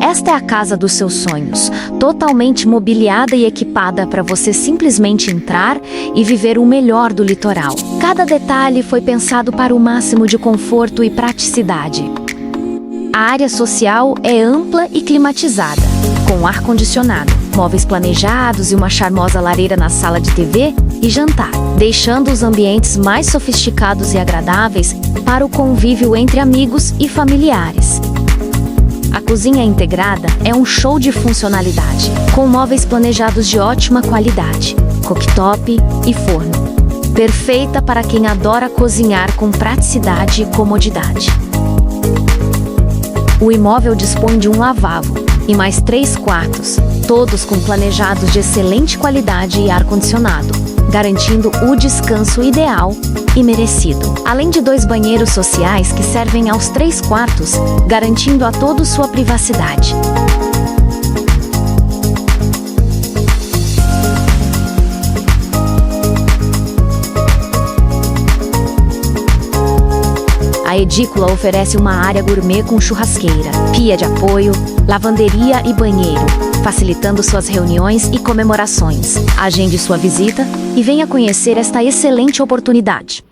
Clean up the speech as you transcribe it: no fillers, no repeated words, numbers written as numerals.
Esta é a casa dos seus sonhos, totalmente mobiliada e equipada para você simplesmente entrar e viver o melhor do litoral. Cada detalhe foi pensado para o máximo de conforto e praticidade. A área social é ampla e climatizada, com ar-condicionado, móveis planejados e uma charmosa lareira na sala de TV e jantar, deixando os ambientes mais sofisticados e agradáveis para o convívio entre amigos e familiares. A cozinha integrada é um show de funcionalidade, com móveis planejados de ótima qualidade, cooktop e forno. Perfeita para quem adora cozinhar com praticidade e comodidade. O imóvel dispõe de um lavabo e mais 3 quartos, todos com planejados de excelente qualidade e ar-condicionado, garantindo o descanso ideal e merecido. Além de 2 banheiros sociais que servem aos 3 quartos, garantindo a todos sua privacidade. A edícula oferece uma área gourmet com churrasqueira, pia de apoio, lavanderia e banheiro, facilitando suas reuniões e comemorações. Agende sua visita e venha conhecer esta excelente oportunidade.